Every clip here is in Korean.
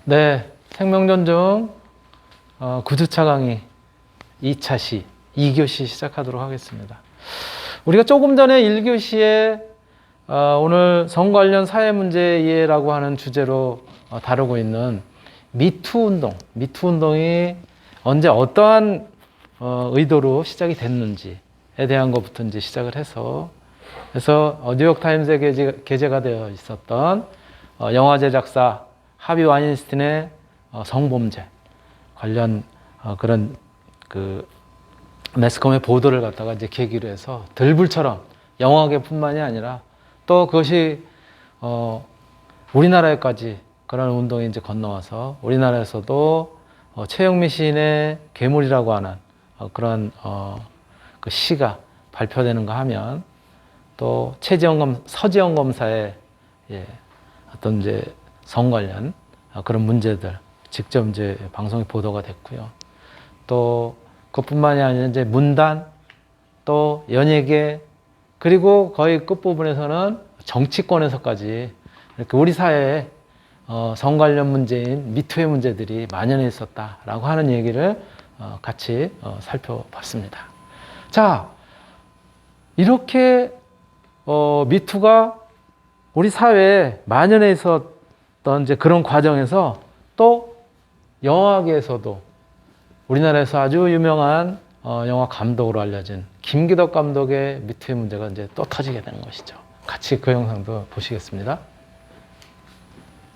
네, 생명존중 9주차 강의 2차 시 2교시 시작하도록 하겠습니다. 우리가 조금 전에 1교시에 오늘 성 관련 사회 문제 이해라고 하는 주제로 다루고 있는 미투 운동이 언제 어떠한 의도로 시작이 됐는지에 대한 것부터 이제 시작을 해서 그래서 뉴욕 타임스에 게재가 되어 있었던 영화 제작사 하비 와인스틴의 성범죄 관련 그런 그 매스컴의 보도를 갖다가 이제 계기로 해서 들불처럼 영화계뿐만이 아니라 또 그것이 우리나라에까지 그런 운동이 이제 건너와서 우리나라에서도 최영미 시인의 괴물이라고 하는 그런 그 시가 발표되는가 하면 또 서지영 검사의 어떤 이제 성 관련 그런 문제들 직접 이제 방송에 보도가 됐고요. 또 그것뿐만이 아니라 이제 문단 또 연예계 그리고 거의 끝부분에서는 정치권에서까지 이렇게 우리 사회에 성 관련 문제인 미투의 문제들이 만연해 있었다라고 하는 얘기를 같이 살펴봤습니다. 자, 이렇게 미투가 우리 사회에 만연해 있었던 이제 그런 과정에서 또 영화계에서도 우리나라에서 아주 유명한 영화 감독으로 알려진 김기덕 감독의 미투의 문제가 이제 또 터지게 되는 것이죠. 같이 그 영상도 보시겠습니다.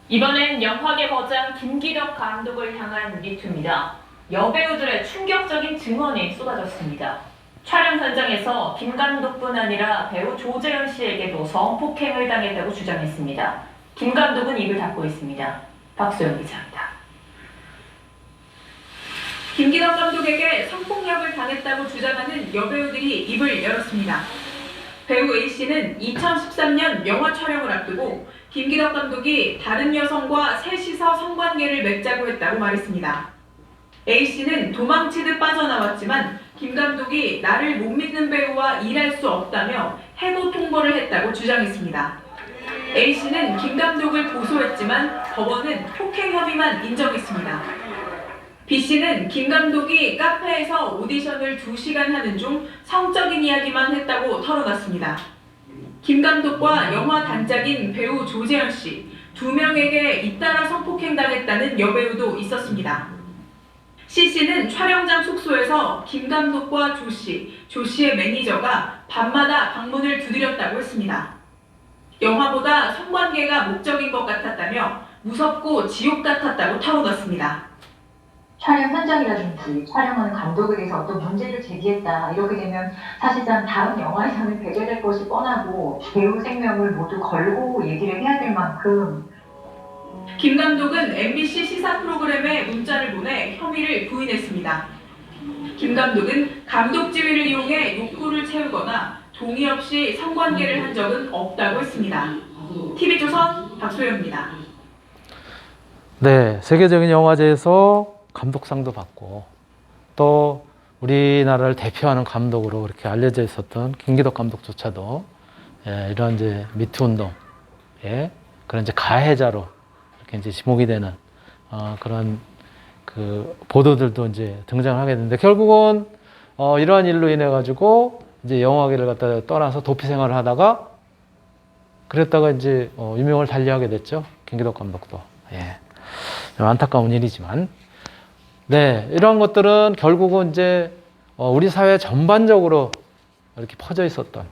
이번엔 영화계 거장 김기덕 감독을 향한 미투입니다. 여배우들의 충격적인 증언이 쏟아졌습니다. 촬영 현장에서 김 감독뿐 아니라 배우 조재현 씨에게도 성폭행을 당했다고 주장했습니다. 김 감독은 입을 닫고 있습니다. 박소영 기자입니다. 김기덕 감독에게 성폭력을 당했다고 주장하는 여배우들이 입을 열었습니다. 배우 A씨는 2013년 영화 촬영을 앞두고 김기덕 감독이 다른 여성과 셋이서 성관계를 맺자고 했다고 말했습니다. A씨는 도망치듯 빠져나왔지만 김 감독이 나를 못 믿는 배우와 일할 수 없다며 해고 통보를 했다고 주장했습니다. A씨는 김 감독을 고소했지만 법원은 폭행 혐의만 인정했습니다. B씨는 김 감독이 카페에서 오디션을 2시간 하는 중 성적인 이야기만 했다고 털어놨습니다. 김 감독과 영화 단짝인 배우 조재현 씨, 2명에게 잇따라 성폭행당했다는 여배우도 있었습니다. C씨는 촬영장 숙소에서 김 감독과 조 씨의 매니저가 밤마다 방문을 두드렸다고 했습니다. 영화보다 성관계가 목적인 것 같았다며 무섭고 지옥 같았다고 털어놨습니다. 촬영 현장이라든지 촬영하는 감독에 대해서 어떤 문제를 제기했다 이렇게 되면 사실상 다음 영화에서는 배제될 것이 뻔하고 배우 생명을 모두 걸고 얘기를 해야 될 만큼 김 감독은 MBC 시사 프로그램에 문자를 보내 혐의를 부인했습니다. 김 감독은 감독 지위를 이용해 욕구를 채우거나 동의 없이 성관계를 한 적은 없다고 했습니다. TV조선 박소영입니다. 네, 세계적인 영화제에서 감독상도 받고 또 우리나라를 대표하는 감독으로 그렇게 알려져 있었던 김기덕 감독조차도 이런 이제 미투 운동의 그런 이제 가해자로 이렇게 이제 지목이 되는 그런 그 보도들도 이제 등장을 하게 되는데 결국은 이러한 일로 인해 가지고 이제 영화계를 갖다 떠나서 도피 생활을 하다가 그랬다가 이제 유명을 달리하게 됐죠. 김기덕 감독도. 좀 안타까운 일이지만. 네, 이런 것들은 결국은 이제 우리 사회 전반적으로 이렇게 퍼져 있었던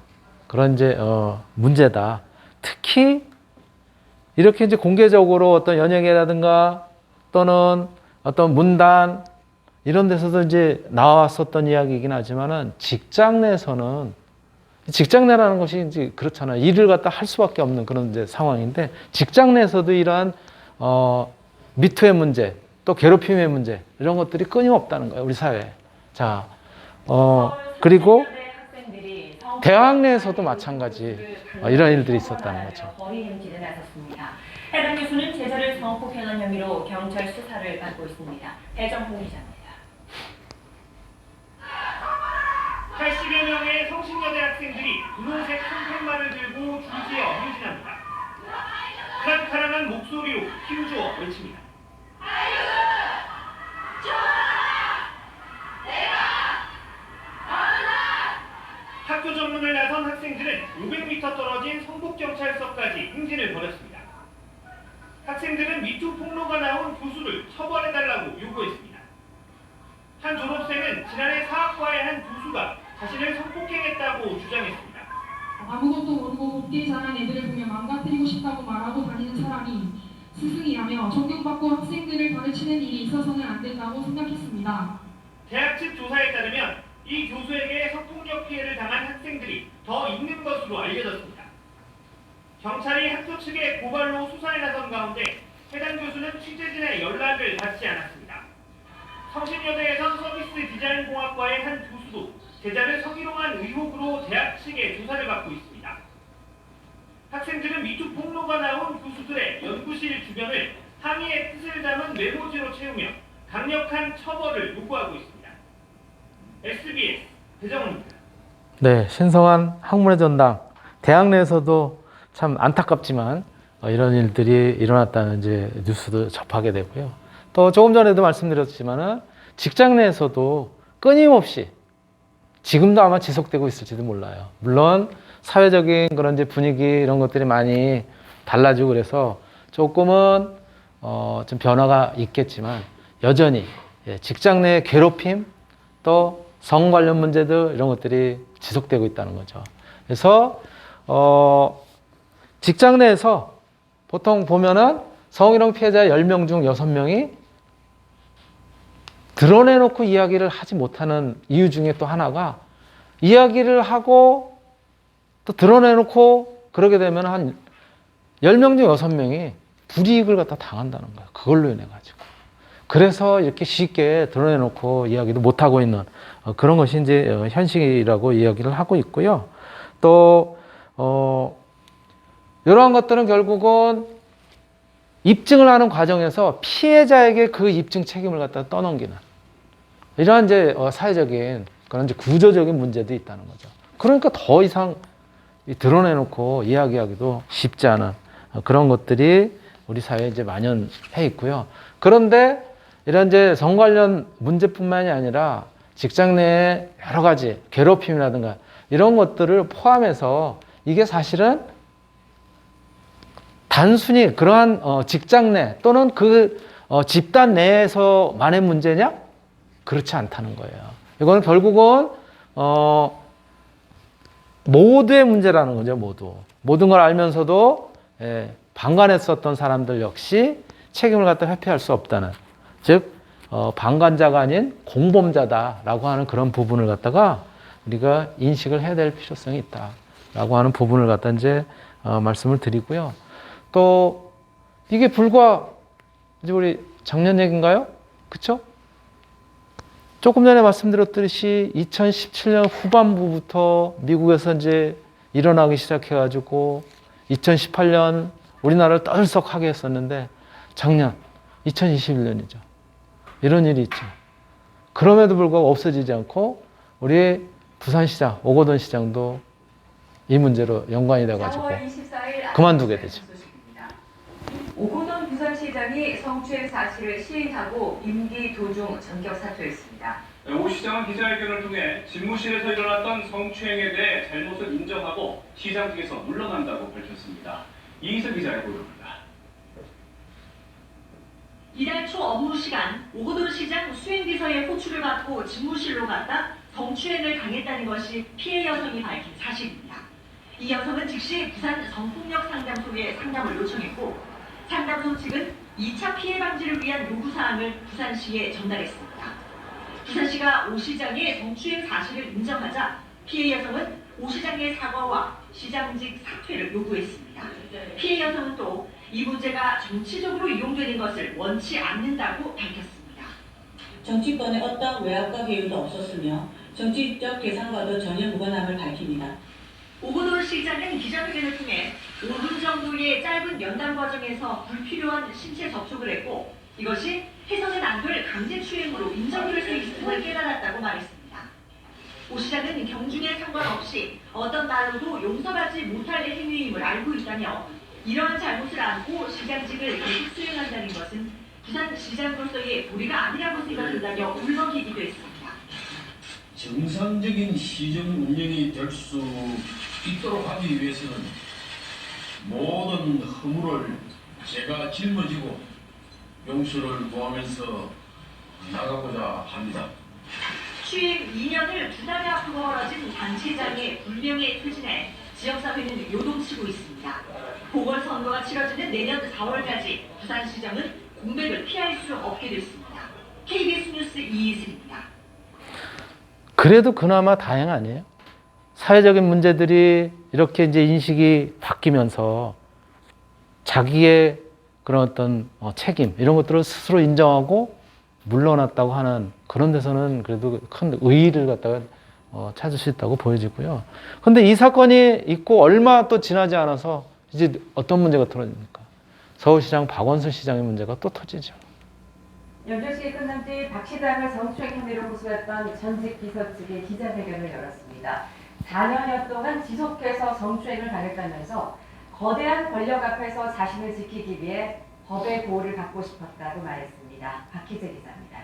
그런 이제 문제다. 특히 이렇게 이제 공개적으로 어떤 연예계라든가 또는 어떤 문단 이런 데서도 이제 나왔었던 이야기이긴 하지만은 직장 내에서는 직장 내라는 것이 이제 그렇잖아요. 일을 갖다 할 수밖에 없는 그런 이제 상황인데 직장 내에서도 이러한 미투의 문제 또 괴롭힘의 문제 이런 것들이 끊임없다는 거예요. 우리 사회에. 자, 그리고 대학 내에서도 마찬가지 이런 일들이 있었다는 거죠. 거리 행진에 나섰습니다. 해당 교수는 제자를 성폭행한 혐의로 경찰 수사를 받고 있습니다. 배정훈 기자입니다. 80여 명의 성신여대 학생들이 분홍색 손팻말을 들고 줄지어 행진합니다. 카랑카랑한 목소리로 힘주어 외칩니다. 행진을 벌였습니다. 학생들은 미투 폭로가 나온 교수를 처벌해달라고 요구했습니다. 한 졸업생은 지난해 사학과의 한 교수가 자신을 성폭행했다고 주장했습니다. 아무것도 모르고 곱게 자란 애들을 보며 망가뜨리고 싶다고 말하고 다니는 사람이 스승이라며 존경받고 학생들을 가르치는 일이 있어서는 안 된다고 생각했습니다. 대학 측 조사에 따르면 이 교수에게 성폭력 피해를 당한 학생들이 더 있는 것으로 알려졌습니다. 경찰이 학교 측의 고발로 수사에 나선 가운데 해당 교수는 취재진의 연락을 받지 않았습니다. 성신여대에선 서비스 디자인공학과의 한 교수도 제자를 성희롱한 의혹으로 대학 측의 조사를 받고 있습니다. 학생들은 미투 폭로가 나온 교수들의 연구실 주변을 항의의 뜻을 담은 메모지로 채우며 강력한 처벌을 요구하고 있습니다. SBS 배정훈입니다. 네, 신성한 학문의 전당. 대학 내에서도 참 안타깝지만 이런 일들이 일어났다는 이제 뉴스도 접하게 되고요. 또 조금 전에도 말씀드렸지만은 직장 내에서도 끊임없이 지금도 아마 지속되고 있을지도 몰라요. 물론 사회적인 그런 이제 분위기 이런 것들이 많이 달라지고 그래서 조금은 좀 변화가 있겠지만 여전히 직장 내 괴롭힘 또 성 관련 문제들 이런 것들이 지속되고 있다는 거죠. 그래서 직장 내에서 보통 보면은 성희롱 피해자 10명 중 6명이 드러내놓고 이야기를 하지 못하는 이유 중에 또 하나가 이야기를 하고 또 드러내놓고 그러게 되면 한 10명 중 6명이 불이익을 갖다 당한다는 거예요. 그걸로 인해 가지고. 그래서 이렇게 쉽게 드러내놓고 이야기도 못하고 있는 그런 것이 이제 현실이라고 이야기를 하고 있고요. 또 이러한 것들은 결국은 입증을 하는 과정에서 피해자에게 그 입증 책임을 갖다 떠넘기는 이러한 이제 사회적인 그런 이제 구조적인 문제도 있다는 거죠. 그러니까 더 이상 드러내놓고 이야기하기도 쉽지 않은 그런 것들이 우리 사회에 이제 만연해 있고요. 그런데 이런 이제 성 관련 문제뿐만이 아니라 직장 내에 여러 가지 괴롭힘이라든가 이런 것들을 포함해서 이게 사실은 단순히 그러한 직장 내 또는 그 집단 내에서만의 문제냐? 그렇지 않다는 거예요. 이거는 결국은 모두의 문제라는 거죠. 모든 걸 알면서도 방관했었던 사람들 역시 책임을 갖다 회피할 수 없다는, 즉 방관자가 아닌 공범자다라고 하는 그런 부분을 갖다가 우리가 인식을 해야 될 필요성이 있다라고 하는 부분을 갖다 이제 말씀을 드리고요. 또 이게 불과 이제 우리 작년 얘기인가요? 그쵸? 조금 전에 말씀드렸듯이 2017년 후반부부터 미국에서 이제 일어나기 시작해가지고 2018년 우리나라를 떠들썩하게 했었는데 작년 2021년이죠. 이런 일이 있죠. 그럼에도 불구하고 없어지지 않고 우리 부산시장, 오거돈 시장도 이 문제로 연관이 돼가지고 그만두게 되죠. 오거돈 부산시장이 성추행 사실을 시인하고 임기 도중 전격 사퇴했습니다. 오 시장은 기자회견을 통해 집무실에서 일어났던 성추행에 대해 잘못을 인정하고 시장직에서 물러난다고 밝혔습니다. 이희석 기자의 보도입니다. 이달 초 업무 시간 오거돈 시장 수행비서의 호출을 받고 집무실로 갔다 성추행을 당했다는 것이 피해 여성이 밝힌 사실입니다. 이 여성은 즉시 부산 성폭력 상담소에 상담을 요청했고 상담소 측은 2차 피해 방지를 위한 요구사항을 부산시에 전달했습니다. 부산시가 오 시장의 성추행 사실을 인정하자 피해 여성은 오 시장의 사과와 시장직 사퇴를 요구했습니다. 피해 여성은 또 이 문제가 정치적으로 이용되는 것을 원치 않는다고 밝혔습니다. 정치권에 어떤 외압과 회유도 없었으며 정치적 대상과도 전혀 무관함을 밝힙니다. 오거돈 시장은 기자회견을 통해 5분 정도의 짧은 면담 과정에서 불필요한 신체 접촉을 했고 이것이 해서는 안 될 강제추행으로 인정될 수 있음을 깨달았다고 말했습니다. 오 시장은 경중에 상관없이 어떤 말로도 용서받지 못할 행위임을 알고 있다며 이러한 잘못을 안고 시장직을 계속 수행한다는 것은 부산시장으로서의 도리가 아니라고 생각한다며 울먹이기도 했습니다. 정상적인 시정 운영이 될 수 있도록 하기 위해서는 모든 허물을 제가 짊어지고 용서를 구하면서 나가고자 합니다. 취임 2년을 두 달이 앞두고 벌어진 단체장의 불명예 퇴진에 지역사회는 요동치고 있습니다. 보궐선거가 치러지는 내년 4월까지 부산시정은 공백을 피할 수 없게 됐습니다. KBS 뉴스 이희슬입니다. 그래도 그나마 다행 아니에요? 사회적인 문제들이 이렇게 이제 인식이 바뀌면서 자기의 그런 어떤 책임 이런 것들을 스스로 인정하고 물러났다고 하는 그런 데서는 그래도 큰 의의를 갖다가 찾을 수 있다고 보여지고요. 근데 이 사건이 있고 얼마 또 지나지 않아서 이제 어떤 문제가 터집니까? 서울시장 박원순 시장의 문제가 또 터지죠. 연결식이 끝난 뒤 박 시장을 성추행 혐의로 고소했던 전직 비서 측의 기자회견을 열었습니다. 4년여 동안 지속해서 성추행을 당했다면서 거대한 권력 앞에서 자신을 지키기 위해 법의 보호를 받고 싶었다고 말했습니다. 박희재 기자입니다.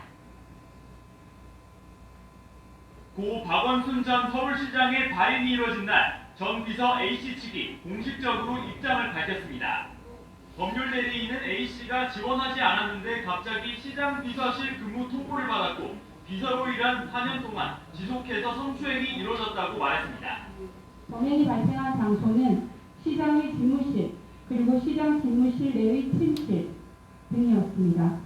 고 박원순 전 서울시장의 발인이 이루어진 날 전 비서 A씨 측이 공식적으로 입장을 밝혔습니다. 법률 대리인은 A씨가 지원하지 않았는데 갑자기 시장 비서실 근무 통보를 받았고 비서로 일한 4년 동안 지속해서 성추행이 이루어졌다고 말했습니다. 범행이 발생한 장소는 시장의 집무실 그리고 시장 집무실 내의 침실 등이었습니다.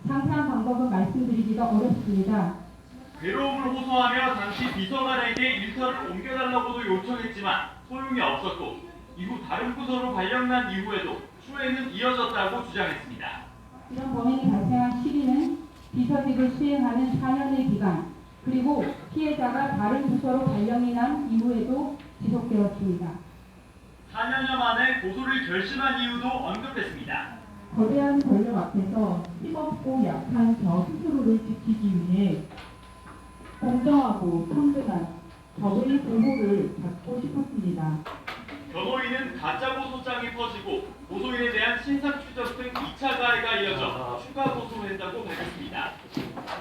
상세한 방법은 말씀드리기가 어렵습니다. 괴로움을 호소하며 당시 비서관에게 일터를 옮겨달라고도 요청했지만 소용이 없었고 이후 다른 부서로 발령난 이후에도 추행은 이어졌다고 주장했습니다. 이런 범행이 발생한 시기는 비서직을 수행하는 4년의 기간 그리고 피해자가 다른 부서로 발령이 난 이후에도 지속되었습니다. 4년여 만에 고소를 결심한 이유도 언급했습니다. 거대한 권력 앞에서 힘없고 약한 저 스스로를 지키기 위해 공정하고 평등한 법의 보호를 받고 싶었습니다. 변호인은 가짜 고소장이 퍼지고 고소인에 대한 신상 추적 등 2차 가해가 이어져 추가 고소했다고 밝혔습니다.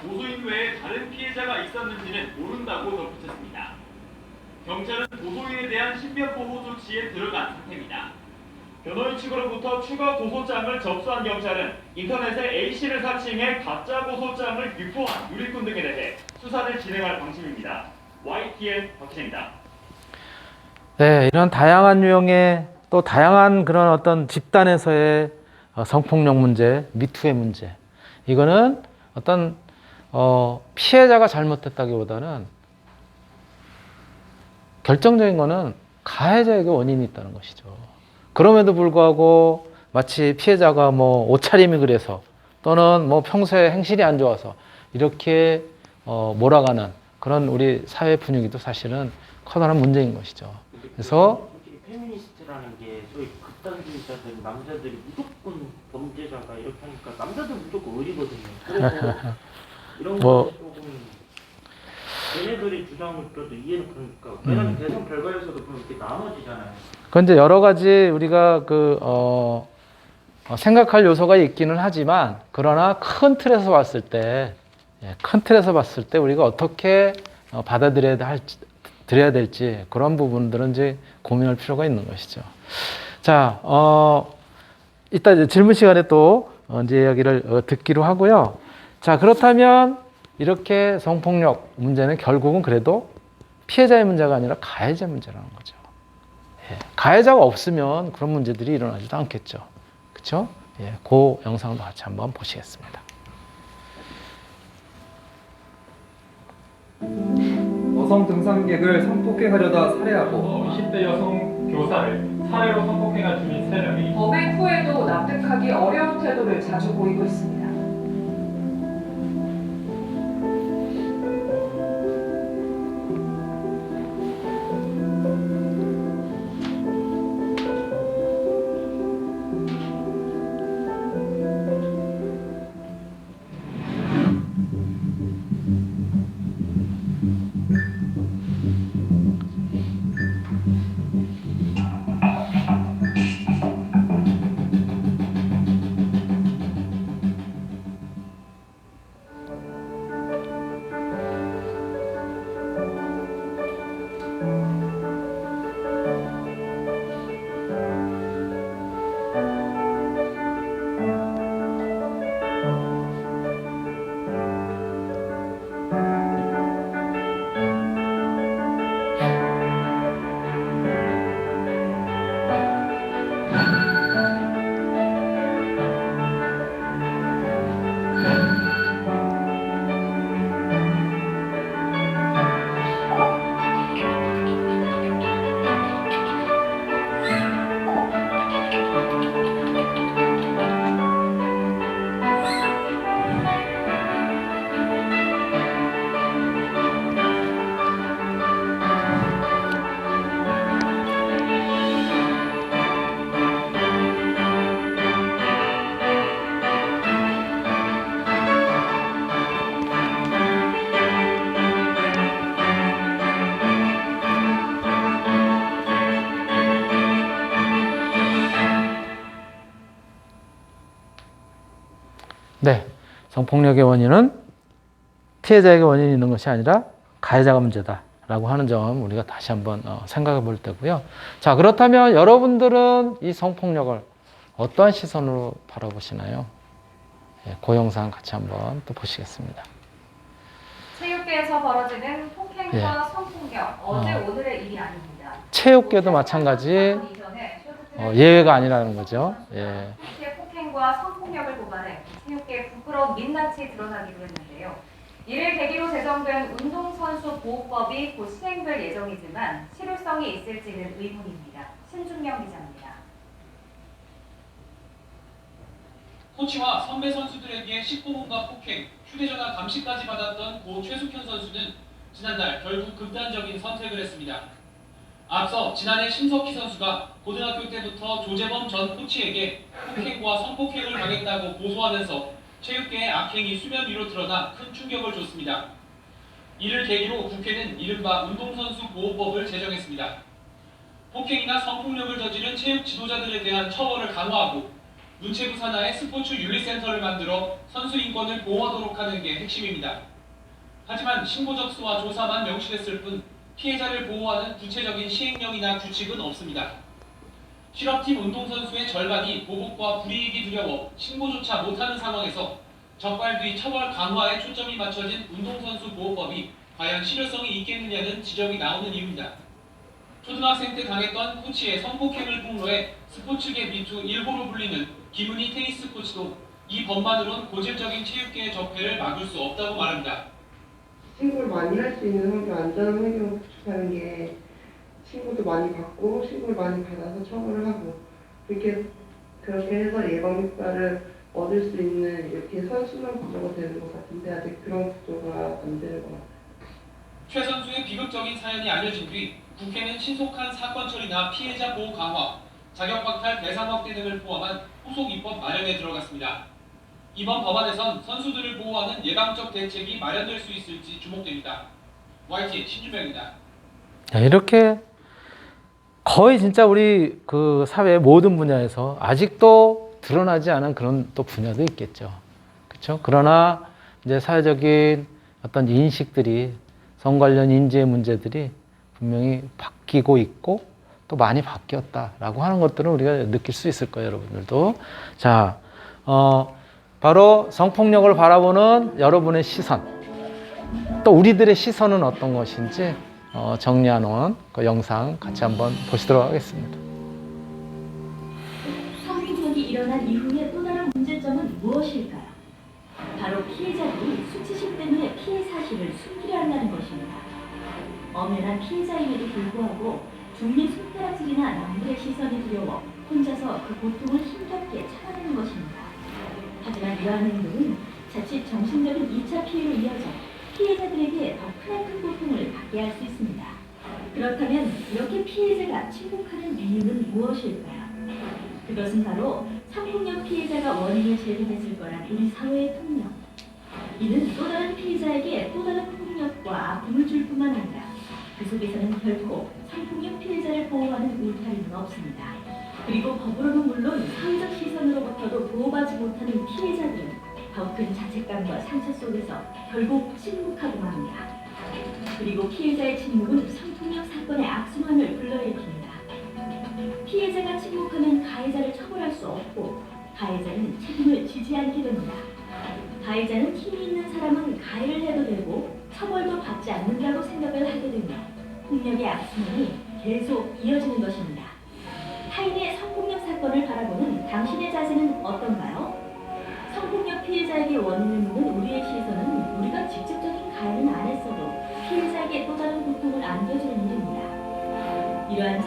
고소인 외에 다른 피해자가 있었는지는 모른다고 덧붙였습니다. 경찰은 고소인에 대한 신변보호 조치에 들어간 상태입니다. 변호인 측으로부터 추가 고소장을 접수한 경찰은 인터넷에 A씨를 사칭해 가짜 고소장을 유포한 유리꾼 등에 대해 수사를 진행할 방침입니다. YTN 박희재입니다. 네, 이런 다양한 유형의 또 다양한 그런 어떤 집단에서의 성폭력 문제, 미투의 문제. 이거는 어떤 피해자가 잘못했다기보다는 결정적인 거는 가해자에게 원인이 있다는 것이죠. 그럼에도 불구하고 마치 피해자가 뭐 옷차림이 그래서 또는 뭐 평소에 행실이 안 좋아서 이렇게 몰아가는 그런 우리 사회 분위기도 사실은 커다란 문제인 것이죠. 그래서 페미니스트라는 게 소위 극단주의자들 남자들이 무조건 범죄자가 이렇게 하니까 남자들 무조건 의리거든요. 그래서 이런 거 조금 얘네들이 주장을 들어도 이해는 그러니까 왜냐면 대선 결과에서도 그럼 이렇게 나눠지잖아요. 그런데 여러 가지 우리가 생각할 요소가 있기는 하지만 그러나 큰 틀에서 봤을 때 우리가 어떻게 드려야 될지 그런 부분들은 이제 고민할 필요가 있는 것이죠. 자, 이따 이제 질문 시간에 또 이제 이야기를 듣기로 하고요. 자, 그렇다면 이렇게 성폭력 문제는 결국은 그래도 피해자의 문제가 아니라 가해자 문제라는 거죠. 예, 가해자가 없으면 그런 문제들이 일어나지도 않겠죠. 그렇죠? 예, 그 영상도 같이 한번 보시겠습니다. 여성 등산객을 성폭행하려다 살해하고 20대 여성 교사를 살해로 성폭행한 주민 3명이 범행 후에도 납득하기 어려운 태도를 자주 보이고 있습니다. 네, 성폭력의 원인은 피해자에게 원인이 있는 것이 아니라 가해자가 문제다라고 하는 점 우리가 다시 한번 생각해 볼 때고요. 자, 그렇다면 여러분들은 이 성폭력을 어떠한 시선으로 바라보시나요? 네, 그 영상 같이 한번 또 보시겠습니다. 체육계에서 벌어지는 폭행과 예. 성폭력, 어제 오늘의 일이 아닙니다. 체육계도 마찬가지 예외가 아니라는 거죠. 예. 폭행과 성폭력을 고발해 체육계 부끄러운 민낯이 드러나기도 했는데요. 이를 계기로 제정된 운동선수보호법이 곧 시행될 예정이지만 실효성이 있을지는 의문입니다. 신준명 기자입니다. 코치와 선배 선수들에게 19분간 폭행, 휴대전화 감시까지 받았던 고 최숙현 선수는 지난달 결국 극단적인 선택을 했습니다. 앞서 지난해 심석희 선수가 고등학교 때부터 조재범 전 코치에게 폭행과 성폭행을 당했다고 고소하면서 체육계의 악행이 수면 위로 드러나 큰 충격을 줬습니다. 이를 계기로 국회는 이른바 운동선수 보호법을 제정했습니다. 폭행이나 성폭력을 저지른 체육 지도자들에 대한 처벌을 강화하고 문체부 산하의 스포츠 윤리센터를 만들어 선수 인권을 보호하도록 하는 게 핵심입니다. 하지만 신고 접수와 조사만 명시됐을 뿐 피해자를 보호하는 구체적인 시행령이나 규칙은 없습니다. 실업팀 운동선수의 절반이 보복과 불이익이 두려워 신고조차 못하는 상황에서 적발 뒤 처벌 강화에 초점이 맞춰진 운동선수 보호법이 과연 실효성이 있겠느냐는 지적이 나오는 이유입니다. 초등학생 때 당했던 코치의 성폭행을 폭로해 스포츠계 미투 1호로 불리는 김은희 테니스 코치도 이 법만으론 고질적인 체육계의 적폐를 막을 수 없다고 말합니다. 신고를 많이 할 수 있는 환경, 안전한 환경을 구축하는 게 신고도 많이 받고 신고를 많이 받아서 처벌을 하고 그렇게 해서 예방 효과를 얻을 수 있는 이렇게 선순환 구조가 되는 것 같은데 아직 그런 구조가 안 되는 것 같아요. 최 선수의 비극적인 사연이 알려진 뒤 국회는 신속한 사건 처리나 피해자 보호 강화, 자격박탈 대상 확대 등을 포함한 후속 입법 마련에 들어갔습니다. 이번 법안에선 선수들을 보호하는 예방적 대책이 마련될 수 있을지 주목됩니다. YTN 신주명입니다. 이렇게 거의 진짜 우리 그 사회 모든 분야에서 아직도 드러나지 않은 그런 또 분야도 있겠죠. 그렇죠? 그러나 이제 사회적인 어떤 인식들이 성 관련 인지의 문제들이 분명히 바뀌고 있고 또 많이 바뀌었다라고 하는 것들은 우리가 느낄 수 있을 거예요, 여러분들도. 자, 바로 성폭력을 바라보는 여러분의 시선, 또 우리들의 시선은 어떤 것인지 정리해 놓은 그 영상 같이 한번 보시도록 하겠습니다. 성폭력이 일어난 이후의 또 다른 문제점은 무엇일까요? 바로 피해자들이 수치심 때문에 피해 사실을 숨기려 한다는 것입니다. 엄연한 피해자임에도 불구하고 중립 손가락질이나 남들의 시선이 두려워 혼자서 그 고통을 힘겹게 참아내는 것입니다. 하지만 이러한 행동은 자칫 정신적인 2차 피해로 이어져 피해자들에게 더 크나큰 고통을 받게 할 수 있습니다. 그렇다면 이렇게 피해자가 침묵하는 이유는 무엇일까요? 그것은 바로 성폭력 피해자가 원인을 제공했을 거란 우리 사회의 통념. 이는 또 다른 피해자에게 또 다른 폭력과 아픔을 줄 뿐만 아니라 그 속에서는 결코 성폭력 피해자를 보호하는 울타리는 없습니다. 그리고 법으로는 물론 사회적 시선으로부터도 보호받지 못하는 피해자들은 더 큰 자책감과 상처 속에서 결국 침묵하고 맙니다. 그리고 피해자의 침묵은 성폭력 사건의 악순환을 불러일으킵니다. 피해자가 침묵하면 가해자를 처벌할 수 없고 가해자는 책임을 지지 않게 됩니다. 가해자는 힘이 있는 사람은 가해를 해도 되고 처벌도 받지 않는다고 생각을 하게 되며 폭력의 악순환이 계속 이어지는 것입니다. 타인의 성폭력 사건을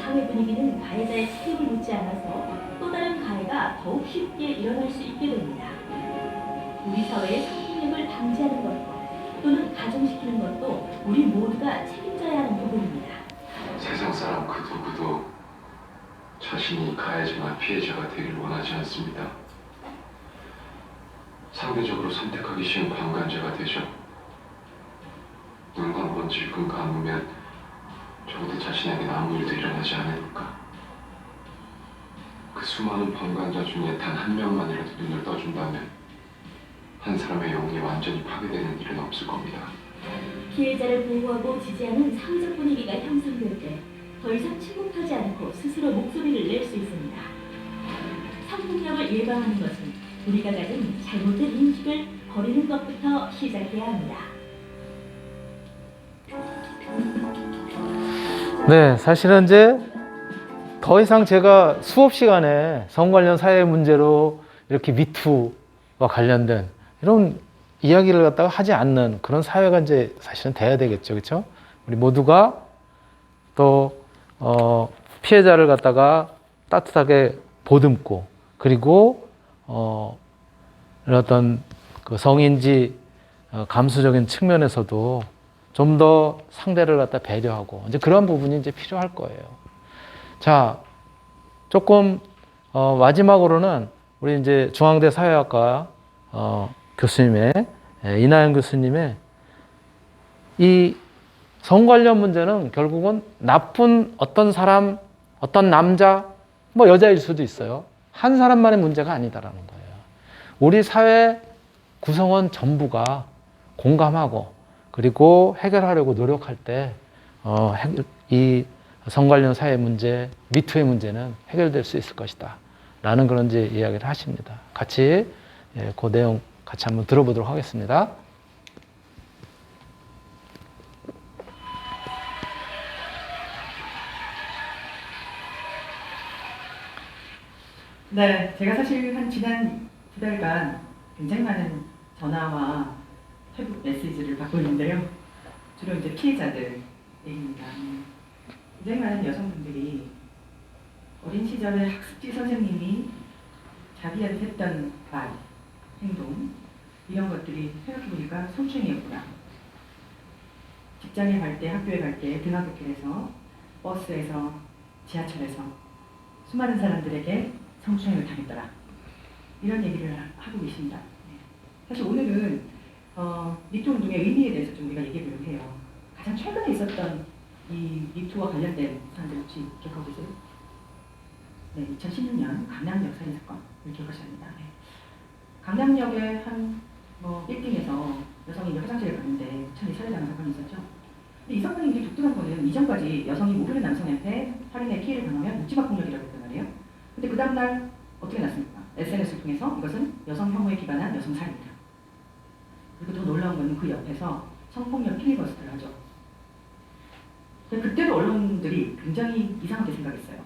사회 분위기는 가해자의 책임을 묻지 않아서 또 다른 가해가 더욱 쉽게 일어날 수 있게 됩니다. 우리 사회의 성폭력을 방지하는 것과 또는 가중시키는 것도 우리 모두가 책임져야 하는 부분입니다. 세상 사람 그 누구도 자신이 가해자나 피해자가 되길 원하지 않습니다. 상대적으로 선택하기 쉬운 방관자가 되죠. 눈과 먼지를 감으면 적어도 자신에게는 아무 일도 일어나지 않으니까. 그 수많은 방관자 중에 단 한 명만이라도 눈을 떠준다면 한 사람의 영혼이 완전히 파괴되는 일은 없을 겁니다. 피해자를 보호하고 지지하는 사회적 분위기가 형성될 때 더 이상 침묵하지 않고 스스로 목소리를 낼 수 있습니다. 성폭력을 예방하는 것은 우리가 가진 잘못된 인식을 버리는 것부터 시작해야 합니다. 네, 사실은 이제 더 이상 제가 수업 시간에 성 관련 사회 문제로 이렇게 미투와 관련된 이런 이야기를 갖다가 하지 않는 그런 사회가 이제 사실은 돼야 되겠죠. 그렇죠? 우리 모두가 또 피해자를 갖다가 따뜻하게 보듬고 그리고 이런 어떤 그 성인지 감수적인 측면에서도 좀 더 상대를 갖다 배려하고 이제 그런 부분이 이제 필요할 거예요. 자, 조금 마지막으로는 우리 이제 중앙대 사회학과 교수님의 이나영 교수님의 이 성 관련 문제는 결국은 나쁜 어떤 사람, 어떤 남자, 뭐 여자일 수도 있어요. 한 사람만의 문제가 아니다라는 거예요. 우리 사회 구성원 전부가 공감하고 그리고 해결하려고 노력할 때 이 성 관련 사회 문제, 미투의 문제는 해결될 수 있을 것이다 라는 그런 이제 이야기를 하십니다. 같이 그 내용 같이 한번 들어보도록 하겠습니다. 네, 제가 사실 지난 2달간 굉장히 많은 전화와 회복 메시지를 받고 있는데요. 주로 이제 피해자들 얘기입니다. 굉장히 많은 여성분들이 어린 시절에 학습지 선생님이 자기한테 했던 말, 행동 이런 것들이 생각해보니까 성추행이었구나. 직장에 갈 때, 학교에 갈 때, 등하굣길에서, 버스에서, 지하철에서 수많은 사람들에게 성추행을 당했더라. 이런 얘기를 하고 계십니다. 사실 오늘은 미투 운동의 의미에 대해서 좀 우리가 얘기를 해요. 가장 최근에 있었던 이 미투와 관련된 사람들 혹시 기억하고 계세요? 네, 2016년 강남역 살인 사건을 기억하십니다. 네. 강남역의 한 빌딩에서 여성이 이제 화장실에 갔는데 천이 살해당한 사건이 있었죠. 근데 이 사건이 굉장히 독특한 거는 이전까지 여성이 모르는 남성한테 살인의 피해를 당하면 묵지막 폭력이라고 했단 말이에요. 근데 그 다음날 어떻게 났습니까? SNS를 통해서 이것은 여성 혐오에 기반한 여성 살인이다. 그리고 더 놀라운 것은 그 옆에서 성폭력 필리버스터를 하죠. 그때도 언론들이 굉장히 이상하게 생각했어요.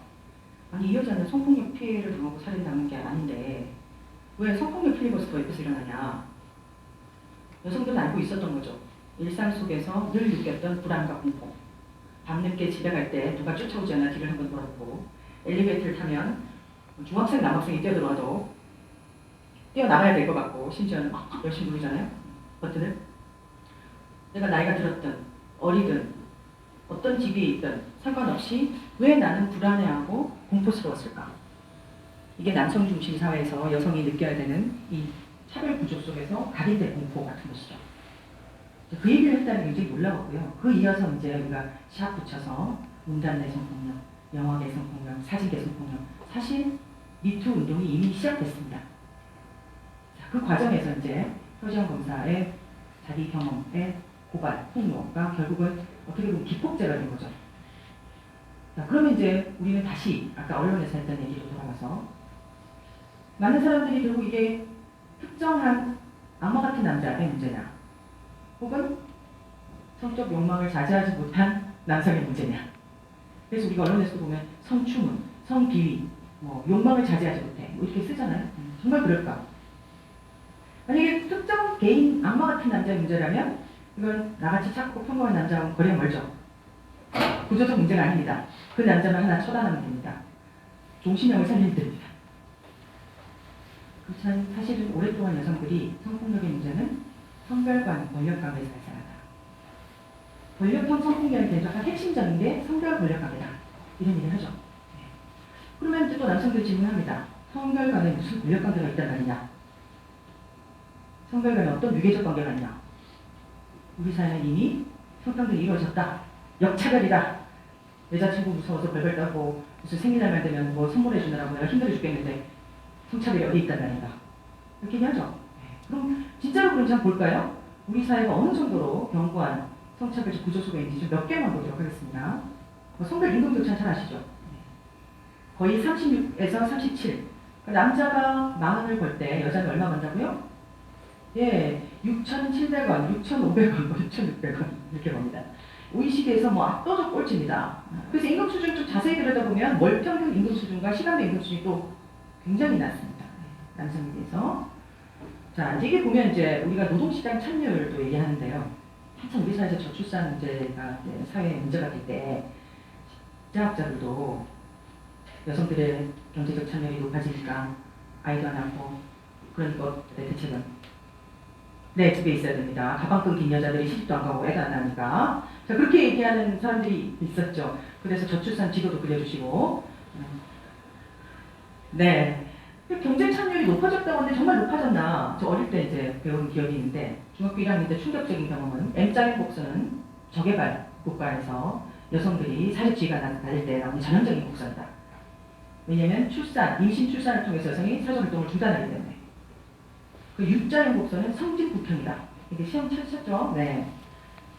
아니 이 여자는 성폭력 피해를 당하고 살인당한 게 아닌데 왜 성폭력 필리버스터가 옆에서 일어나냐. 여성들은 알고 있었던 거죠. 일상 속에서 늘 느꼈던 불안과 공포. 밤늦게 집에 갈 때 누가 쫓아오지 않아 뒤를 한번 돌아보고 엘리베이터를 타면 중학생, 남학생이 뛰어들어와도 뛰어나가야 될 것 같고 심지어는 막 열심히 누르잖아요. 버튼을. 내가 나이가 들었든 어리든 어떤 집에 있든 상관없이 왜 나는 불안해하고 공포스러웠을까? 이게 남성 중심 사회에서 여성이 느껴야 되는 이 차별 구조 속에서 각인된 공포 같은 것이죠. 그 얘기를 했다는 게 굉장히 놀라웠고요. 그 이어서 이제 우리가 샵 붙여서 문단 내 성폭력, 영화계 성폭력, 사진계 성폭력, 사실 미투 운동이 이미 시작됐습니다. 자, 그 과정에서 이제 표정 검사의 자기 경험의 고발, 폭로가 결국은 어떻게 보면 기폭제가 된 거죠. 자, 그러면 이제 우리는 다시 아까 언론에서 했던 얘기로 돌아가서 많은 사람들이 결국 이게 특정한 악마 같은 남자의 문제냐 혹은 성적 욕망을 자제하지 못한 남성의 문제냐. 그래서 우리가 언론에서 보면 성추문, 성비위, 욕망을 자제하지 못해 이렇게 쓰잖아요. 정말 그럴까? 만약에 특정 개인 악마 같은 남자의 문제라면 이건 나같이 착고 평범한 남자하고는 거리가 멀죠. 구조적 문제가 아닙니다. 그 남자만 하나 처단하면 됩니다. 종신형을 살리면 됩니다. 그렇지만 사실은 오랫동안 여성들이 성폭력의 문제는 성별관 권력관계에서 발생한다. 권력형 성폭력에 대해서 핵심적인 게 성별 권력관계다. 이런 얘기를 하죠. 네. 그러면 또 남성들이 질문합니다. 성별 간에 무슨 권력관계가 있단 말이냐? 성별 간에 어떤 유계적 관계가 있냐? 우리 사회는 이미 성평등이 이루어졌다. 역차별이다. 여자친구 무서워서 벌벌 떨고 무슨 생일날만 되면 뭐 선물해 주느라고 내가 힘들어 죽겠는데 성차별이 어디 있단 말인가? 이렇게 얘기하죠. 네. 그럼 진짜로 그런지 한번 볼까요? 우리 사회가 어느 정도로 견고한 성차별 구조 속에 있는지 좀 몇 개만 보도록 하겠습니다. 성별 임금조차 잘 아시죠? 네. 거의 36에서 37. 남자가 40을 벌 때 여자는 얼마 번다고요? 예, 6,700원, 6,500원, 6,600원 이렇게 봅니다. OECD에서 뭐 압도적 꼴찌입니다. 그래서 임금 수준 좀 자세히 들여다보면 월평균 임금 수준과 시간별 임금 수준이 또 굉장히 낮습니다. 남성에 비해서. 자, 이게 보면 이제 우리가 노동시장 참여율도 얘기하는데요. 한참 우리 사회에서 저출산 문제가 사회의 문제가 될 때 대학자들도 여성들의 경제적 참여율이 높아지니까 아이도 안 낳고 그러니까 대책은 네, 집에 있어야 됩니다. 가방 끈 긴 여자들이 시집도 안 가고 애도 안 나니까. 자, 그렇게 얘기하는 사람들이 있었죠. 그래서 저출산 지도도 그려주시고. 네. 경제 참여율이 높아졌다고 하는데 정말 높아졌나? 저 어릴 때 이제 배운 기억이 있는데 중학교 1학년 때 충격적인 경험은 M자리 복수는 저개발 국가에서 여성들이 사회주의가 낮을 때 나오는 전형적인 복수이다. 왜냐하면 임신 출산을 통해서 여성이 사회활동을 중단하기 때문에. 그 U자형 복수는 성직 국형이다. 이게 시험 찾으셨죠? 네.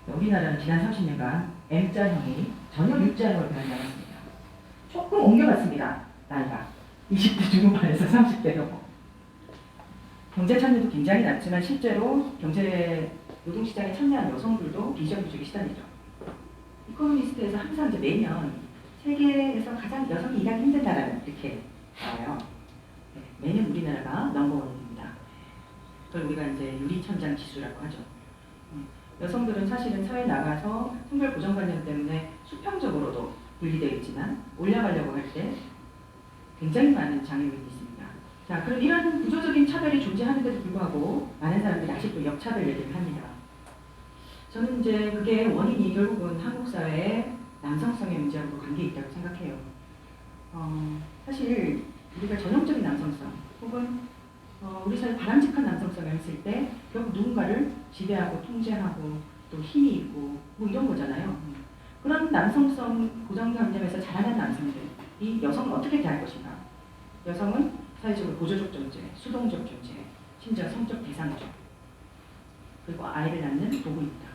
우리나라는 지난 30년간 M자형이 전혀 U자형으로 변하지 않았습니다. 조금 옮겨갔습니다. 나이가. 20대 중반에서 30대로. 경제 참여도 굉장히 낮지만 실제로 경제 노동시장에 참여한 여성들도 비정규직에 시달리죠. 이코노미스트에서 항상 이제 매년 세계에서 가장 여성이 일하기 힘든 나라는 이렇게 나와요. 네, 매년 우리나라가 넘버원입니다. 그걸 우리가 이제 유리천장 지수라고 하죠. 여성들은 사실은 사회에 나가서 성별 고정관념 때문에 수평적으로도 분리되어 있지만 올라가려고 할 때 굉장히 많은 장애물이 있습니다. 자, 그럼 이런 구조적인 차별이 존재하는데도 불구하고 많은 사람들이 아직도 역차별 얘기를 합니다. 저는 이제 그게 원인이 결국은 한국 사회의 남성성의 문제하고 관계 있다고 생각해요. 사실 우리가 전형적인 남성성 혹은 우리 사회 바람직한 남성성을 했을 때 결국 누군가를 지배하고 통제하고 또 힘이 있고 뭐 이런 거잖아요. 그런 남성성 고정관념에서 자라난 남성들이 여성을 어떻게 대할 것인가? 여성은 사회적으로 보조적 존재, 수동적 존재, 심지어 성적 대상이죠. 그리고 아이를 낳는 도구입니다.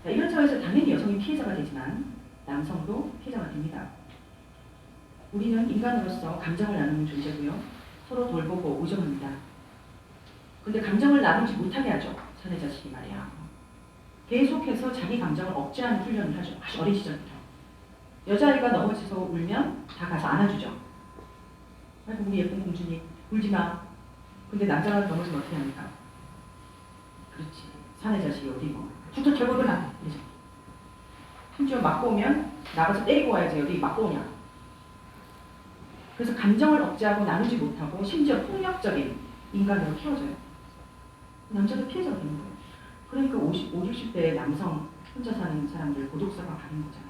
자, 이런 사회에서 당연히 여성이 피해자가 되지만 남성도 피해자가 됩니다. 우리는 인간으로서 감정을 나누는 존재고요. 서로 돌보고 의존합니다. 근데 감정을 나누지 못하게 하죠. 사내 자식이 말이야. 계속해서 자기 감정을 억제하는 훈련을 하죠. 아주 어린 시절부터. 여자아이가 넘어져서 울면 다 가서 안아주죠. 아이고 우리 예쁜 공주님 울지 마. 근데 남자가 넘어지면 어떻게 합니까? 그렇지. 사내 자식이 어디 뭐. 죽도 결국은 안 되죠. 심지어 맞고 오면 나가서 때리고 와야지 어디 맞고 오냐. 그래서 감정을 억제하고 나누지 못하고 심지어 폭력적인 인간으로 키워져요. 남자도 피해자가 되는 거예요. 그러니까 50, 60대의 남성 혼자 사는 사람들 고독사가 가는 거잖아요.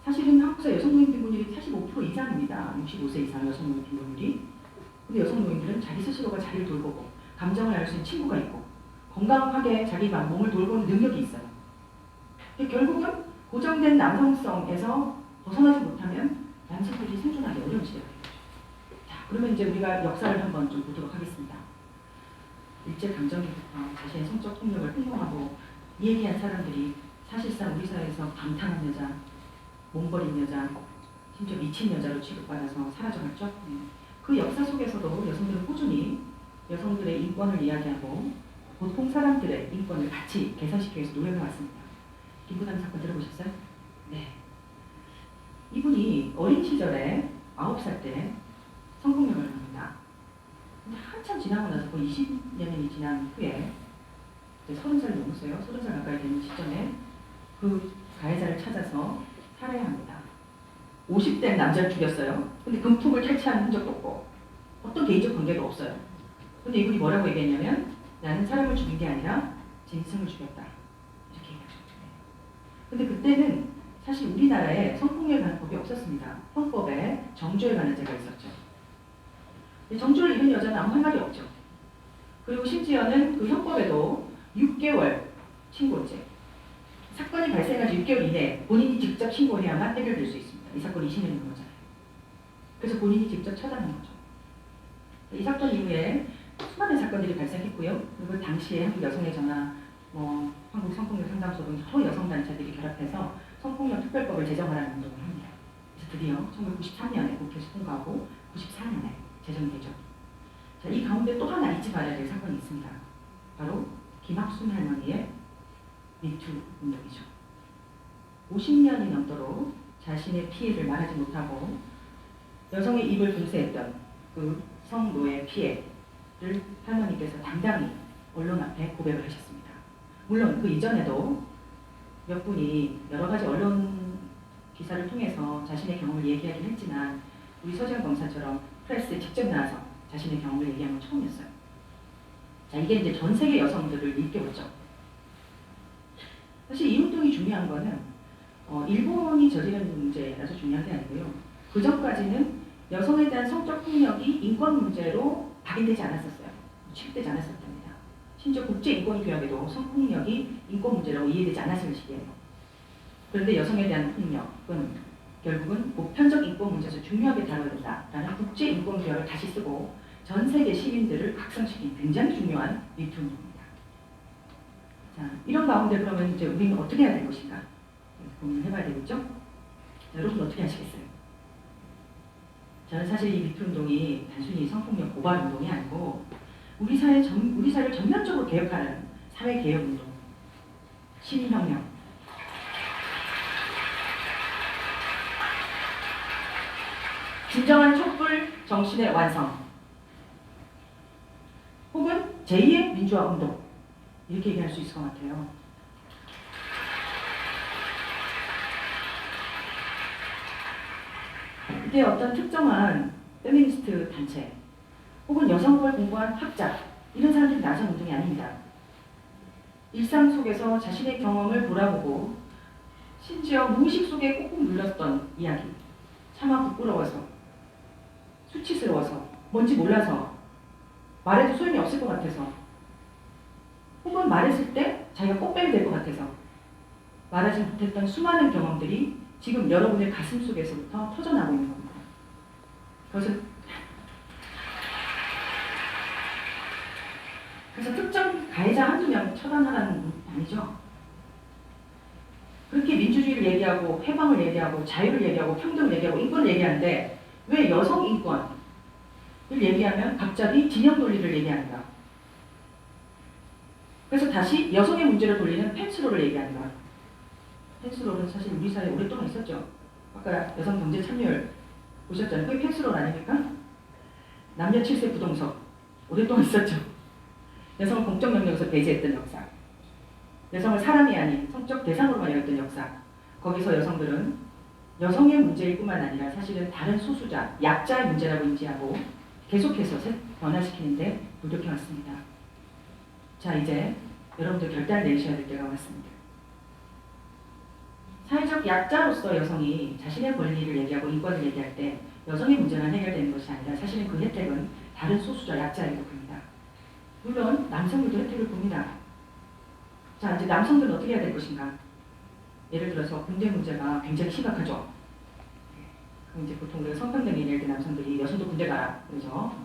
사실은 한국사 여성 노인 빈곤율이 45% 이상입니다. 65세 이상 여성 노인 빈곤율이. 근데 여성 노인들은 자기 스스로가 자기를 돌보고 감정을 알 수 있는 친구가 있고 건강하게 자기가 몸을 돌보는 능력이 있어요. 결국은 고정된 남성성에서 벗어나지 못하면 남성들이 생존하기 어려운 시대가 되죠. 자, 그러면 이제 우리가 역사를 한번 좀 보도록 하겠습니다. 일제강점기부터 자신의 성적 폭력을 폭로하고 얘기한 사람들이 사실상 우리 사회에서 방탕한 여자, 몸버린 여자, 심지어 미친 여자로 취급받아서 사라져갔죠. 그 역사 속에서도 여성들은 꾸준히 여성들의 인권을 이야기하고 보통 사람들의 인권을 같이 개선시키기 위해서 노력을 해왔습니다. 김부남 사건 들어보셨어요? 네. 이분이 어린 시절에 9살 때 성폭력을 합니다. 근데 한참 지나고 나서 거의 20년이 지난 후에 30살이 넘었어요. 30살 가까이 되는 시점에 그 가해자를 찾아서 살해합니다. 50대 남자를 죽였어요. 근데 금품을 탈취하는 흔적도 없고 어떤 개인적 관계도 없어요. 근데 이분이 뭐라고 얘기했냐면 나는 사람을 죽인 게 아니라 짐승을 죽였다. 이렇게 얘기하셨죠. 근데 그때는 사실 우리나라에 성폭력에 관한 법이 없었습니다. 헌법에 정조에 관한 죄가 있었죠. 정조를 잃은 여자는 아무 할 말이 없죠. 그리고 심지어는 그 형법에도 6개월 신고죄. 사건이 발생한 6개월 이내에 본인이 직접 신고해야만 해결될 수 있습니다. 이 사건이 20년 된 거잖아요. 그래서 본인이 직접 처단한 거죠. 이 사건 이후에 수많은 사건들이 발생했고요. 그리고 당시에 한국 여성의 전화, 한국 성폭력 상담소 등 여러 여성단체들이 결합해서 성폭력 특별법을 제정하라는 운동을 합니다. 그래서 드디어 1993년에 국회에서 통과하고 94년에 제정되죠. 자, 이 가운데 또 하나 잊지 말아야 될 사건이 있습니다. 바로 김학순 할머니의 미투 운동이죠. 50년이 넘도록 자신의 피해를 말하지 못하고 여성의 입을 봉쇄했던 그 성노예 피해를 할머니께서 당당히 언론 앞에 고백을 하셨습니다. 물론 그 이전에도 몇 분이 여러 가지 언론 기사를 통해서 자신의 경험을 얘기하긴 했지만 우리 서지영 검사처럼 프레스에 직접 나와서 자신의 경험을 얘기한 건 처음이었어요. 자, 이게 이제 전 세계 여성들을 일깨웠죠. 사실 이 운동이 중요한 거는 일본이 저지른 문제라서 중요한 게 아니고요. 그 전까지는 여성에 대한 성적 폭력이 인권 문제로 박인되지 않았었어요. 취급되지 않았었답니다. 심지어 국제인권규약에도 성폭력이 인권 문제라고 이해되지 않았을 시기예요. 그런데 여성에 대한 폭력은 결국은 보편적 인권 문제에서 중요하게 다뤄야 된다라는 국제인권규약을 다시 쓰고 전 세계 시민들을 각성시킨 굉장히 중요한 미투 운동입니다. 자, 이런 가운데 그러면 이제 우리는 어떻게 해야 될 것인가 고민을 해봐야 되겠죠? 자, 여러분 어떻게 하시겠어요? 저는 사실 이 미투 운동이 단순히 성폭력 고발 운동이 아니고 우리 사회를 전면적으로 개혁하는 사회 개혁 운동, 시민혁명, 진정한 촛불 정신의 완성, 혹은 제2의 민주화 운동 이렇게 얘기할 수 있을 것 같아요. 이게 어떤 특정한 페미니스트 단체 혹은 여성을 공부한 학자 이런 사람들이 나선 운동이 아닙니다. 일상 속에서 자신의 경험을 돌아보고 심지어 무의식 속에 꾹꾹 눌렀던 이야기, 차마 부끄러워서 수치스러워서 뭔지 몰라서 말해도 소용이 없을 것 같아서 혹은 말했을 때 자기가 꽃뱀이 될 것 같아서 말하지 못했던 수많은 경험들이 지금 여러분의 가슴 속에서부터 터져나오고 있는 겁니다. 그래서 특정 가해자 한두 명 처단하라는 건 아니죠. 그렇게 민주주의를 얘기하고 해방을 얘기하고 자유를 얘기하고 평등을 얘기하고 인권을 얘기하는데 왜 여성 인권을 얘기하면 갑자기 진영 논리를 얘기하는가? 그래서 다시 여성의 문제를 돌리는 펜스롤을 얘기하는가? 펜스롤은 사실 우리 사회에 오랫동안 있었죠. 아까 여성 경제 참여율 보셨잖아요. 그게 펜스롤 아닙니까? 남녀 7세 부동석 오랫동안 있었죠. 여성을 공적 영역에서 배제했던 역사, 여성을 사람이 아닌 성적 대상으로만 여겼던 역사, 거기서 여성들은 여성의 문제일 뿐만 아니라 사실은 다른 소수자, 약자의 문제라고 인지하고 계속해서 변화시키는데 노력해왔습니다. 자, 이제 여러분들 결단을 내리셔야 될 때가 왔습니다. 사회적 약자로서 여성이 자신의 권리를 얘기하고 인권을 얘기할 때 여성의 문제만 해결되는 것이 아니라 사실은 그 혜택은 다른 소수자, 약자에게도 봅니다. 물론 남성들도 혜택을 봅니다. 자, 이제 남성들은 어떻게 해야 될 것인가? 예를 들어서 군대 문제가 굉장히 심각하죠. 그럼 이제 보통 우리가 성평등 얘기할 때 남성들이 여성도 군대 가라 그러죠.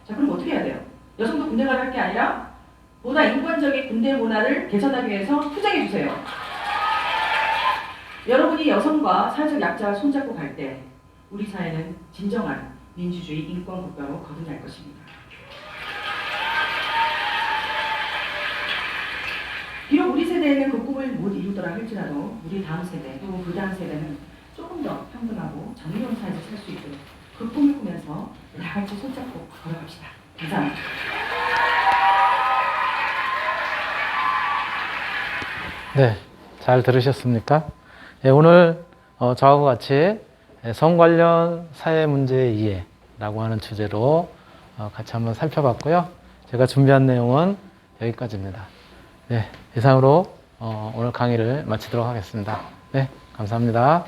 자, 그럼 어떻게 해야 돼요? 여성도 군대 가라 할 게 아니라 보다 인권적인 군대 문화를 개선하기 위해서 투쟁해 주세요. 여러분이 여성과 사회적 약자와 손잡고 갈 때 우리 사회는 진정한 민주주의 인권 국가로 거듭날 것입니다. 비록 우리 세대에는 그 꿈을 못 이루더라 할지라도 우리 다음 세대 또 그 다음 세대는 조금 더 평등하고 정의로운 사회를 살 수 있도록 그 꿈을 꾸면서 다 같이 손잡고 걸어갑시다. 감사합니다. 네, 잘 들으셨습니까? 예, 오늘 저하고 같이 성 관련 사회 문제 이해라고 하는 주제로 같이 한번 살펴봤고요. 제가 준비한 내용은 여기까지입니다. 네, 이상으로 오늘 강의를 마치도록 하겠습니다. 네, 감사합니다.